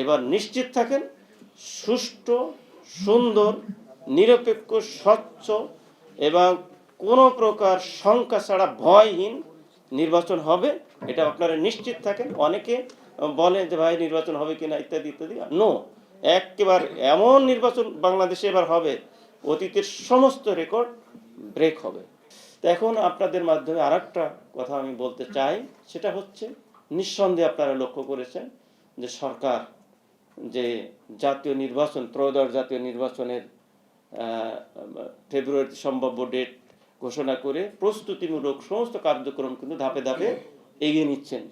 এবার নিশ্চিত থাকেন সুষ্ঠু, সুন্দর, নিরপেক্ষ, স্বচ্ছ এবং কোনো প্রকার শঙ্কা ছাড়া ভয়হীন নির্বাচন হবে, এটা আপনারা নিশ্চিত থাকেন। অনেকে বলেন যে ভাই নির্বাচন হবে কিনা ইত্যাদি ইত্যাদি। নো, একেবারে এমন নির্বাচন বাংলাদেশে এবার হবে, অতীতের সমস্ত রেকর্ড ব্রেক হবে। তো এখন আপনাদের মাধ্যমে আর একটা কথা আমি বলতে চাই, সেটা হচ্ছে নিঃসন্দেহে আপনারা লক্ষ্য করেছেন যে সরকার যে জাতীয় নির্বাচন, ত্রয়োদশ জাতীয় নির্বাচনের ফেব্রুয়ারিতে সম্ভাব্য ডেট ঘোষণা করে প্রস্তুতিমূলক সমস্ত কার্যক্রম কিন্তু ধাপে ধাপে এগিয়ে নিচ্ছেন।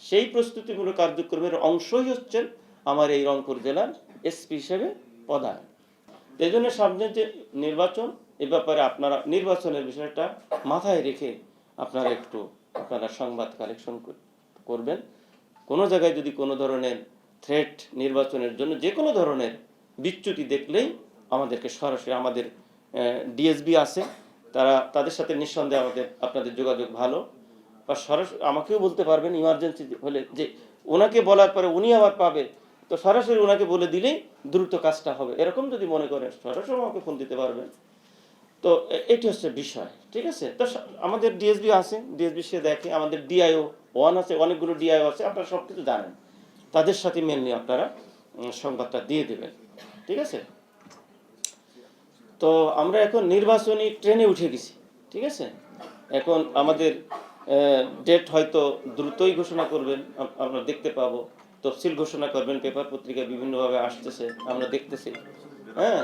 সেই প্রস্তুতিমূলক কার্যক্রমের অংশই হচ্ছেন আমার এই রংপুর জেলার এসপি হিসেবে পদায়ন। এই জন্য সামনে যে নির্বাচন, এ ব্যাপারে আপনারা নির্বাচনের বিষয়টা মাথায় রেখে আপনারা সংবাদ কালেকশন করবেন। কোনো জায়গায় যদি কোনো ধরনের থ্রেট নির্বাচনের জন্য যে কোনো ধরনের বিচ্যুতি দেখলেই আমাদেরকে সরাসরি, আমাদের ডিএসবি আছে, তাদের সাথে নিঃসন্দেহে আপনাদের যোগাযোগ ভালো, বা সরাসরি আমাকেও বলতে পারবেন ইমার্জেন্সি হলে, যে ওনাকে বলার পরে উনি আবার পাবে, তো সরাসরি ওনাকে বলে দিলেই দ্রুত কাজটা হবে। এরকম যদি মনে করেন সরাসরি আমাকে ফোন দিতে পারবেন। তো এটি হচ্ছে বিষয়, ঠিক আছে। তো আমাদের ডিএসবি আছে, ডিএসবি সে দেখে, আমাদের ডিআইও 1 আছে, অনেকগুলো ডিআইও আছে, আপনারা সব কিছু জানেন, তাদের সাথে মেনলি আপনারা সংবাদটা দিয়ে দেবেন, ঠিক আছে। তো আমরা এখন নির্বাচনী ট্রেনে উঠে গেছি, ঠিক আছে। এখন আমাদের ডেট হয়তো দ্রুতই ঘোষণা করবেন, আমরা দেখতে পাবো, তফসিল ঘোষণা করবেন, পেপার পত্রিকায় বিভিন্নভাবে আসতেছে, আমরা দেখতেছি, হ্যাঁ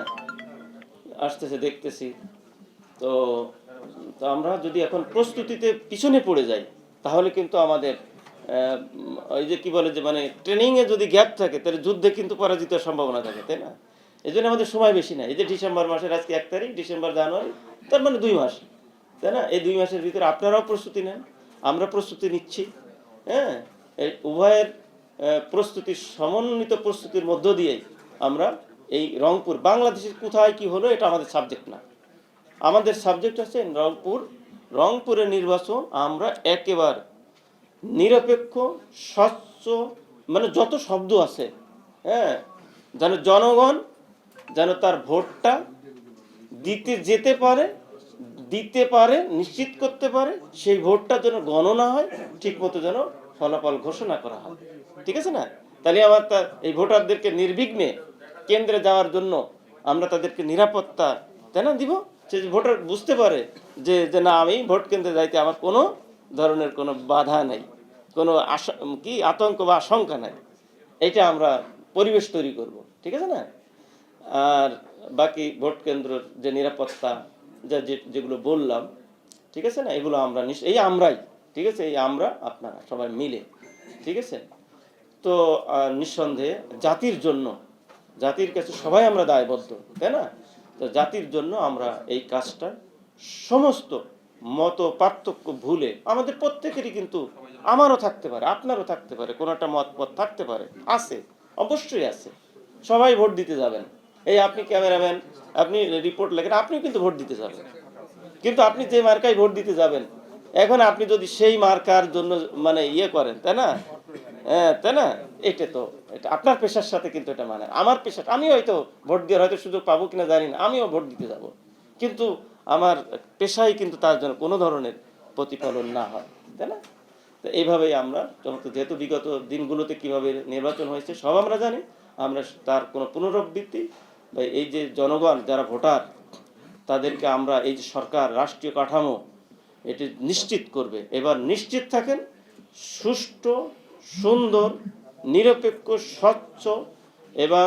আসতেছে, দেখতেছি। তো আমরা যদি এখন প্রস্তুতিতে পিছনে পড়ে যাই, তাহলে কিন্তু আমাদের ওই যে কি বলে যে মানে ট্রেনিংয়ে যদি গ্যাপ থাকে, তাহলে যুদ্ধে কিন্তু পরাজিত সম্ভাবনা থাকে, তাই না। এই জন্য আমাদের সময় বেশি নাই। এই যে ডিসেম্বর মাসের আজকে 1 তারিখ, ডিসেম্বর জানুয়ারি, তার মানে 2 মাস, তাই না। এই 2 মাসের ভিতরে আপনারাও প্রস্তুতি নেন, আমরা প্রস্তুতি নিচ্ছি, হ্যাঁ। এই উভয়ের প্রস্তুতির, সমন্বিত প্রস্তুতির মধ্য দিয়েই আমরা এই রংপুর, বাংলাদেশের কোথায় কি হলো এটা আমাদের সাবজেক্ট না। আমাদের সাবজেক্ট আছে রংপুরের নির্বাচন আমরা একেবারে নিরপেক্ষ, স্বচ্ছ, মানে যত শব্দ আছে, হ্যাঁ, যেন জনগণ যেন তার ভোটটা দিতে পারে, নিশ্চিত করতে পারে, সেই ভোটটা যেন গণনা হয়, ঠিক মতো যেন ফলাফল ঘোষণা করা হয়, ঠিক আছে না। তাহলে এই ভোটারদেরকে নির্বিঘ্নে কেন্দ্রে যাওয়ার জন্য আমরা তাদেরকে নিরাপত্তা দিব, সে ভোটার বুঝতে পারে যে না, আমি ভোট কেন্দ্রে যাইতে আমার কোনো ধরনের কোনো বাধা নেই, কোনো আতঙ্ক বা আশঙ্কা নাই। এটা আমরা পরিবেশ তৈরি করব, ঠিক আছে না। আর বাকি ভোট কেন্দ্রের যে নিরাপত্তা যেগুলো বললাম, ঠিক আছে না, এগুলো আমরাই, ঠিক আছে, আমরা আপনারা সবাই মিলে, ঠিক আছে। তো নিঃসন্দেহে জাতির কাছে সবাই আমরা দায়বদ্ধ, তাই না। তো জাতির জন্য আমরা এই কাজটা সমস্ত মত পার্থক্য ভুলে, আমাদের প্রত্যেকেরই কিন্তু, আমারও থাকতে পারে, আপনারও থাকতে পারে, কোনো একটা মত থাকতে পারে, আছে, অবশ্যই আছে। সবাই ভোট দিতে যাবেন। এই আপনি ক্যামেরাম্যান, আপনি রিপোর্ট লেখেন, আপনিও কিন্তু ভোট দিতে যাবেন, কিন্তু আপনি যে মার্কায় ভোট দিতে যাবেন, এখন আপনি যদি সেই মার্কার জন্য মানে করেন, তাই না, হ্যাঁ, তাই না, এটা আপনার পেশার সাথে কিন্তু এটা মানে আমার পেশা, আমি হয়তো ভোট দেওয়ার হয়তো সুযোগ পাবো কিনা জানি না, আমিও ভোট দিতে যাব, কিন্তু আমার পেশায় কিন্তু তার জন্য কোনো ধরনের প্রতিফলন না হয়, তাই না। তো এইভাবেই আমরা যেহেতু বিগত দিনগুলোতে কিভাবে নির্বাচন হয়েছে সব আমরা জানি, আমরা তার কোনো পুনরাবৃত্তি বা এই যে জনগণ যারা ভোটার, তাদেরকে আমরা এই যে সরকার, রাষ্ট্রীয় কাঠামো এটি নিশ্চিত করবে। এবার নিশ্চিত থাকেন সুষ্ঠু, সুন্দর, নিরপেক্ষ, স্বচ্ছ এবং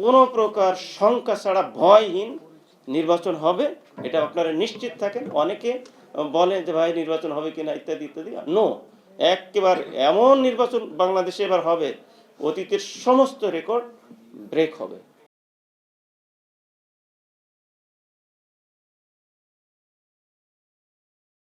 কোনো প্রকার শঙ্কা ছাড়া ভয়হীন নির্বাচন হবে, এটা আপনারা নিশ্চিত থাকেন। অনেকে বলেন যে ভাই নির্বাচন হবে কিনা ইত্যাদি ইত্যাদি। নো, একেবারে এমন নির্বাচন বাংলাদেশে এবার হবে, অতীতের সমস্ত রেকর্ড ব্রেক হবে।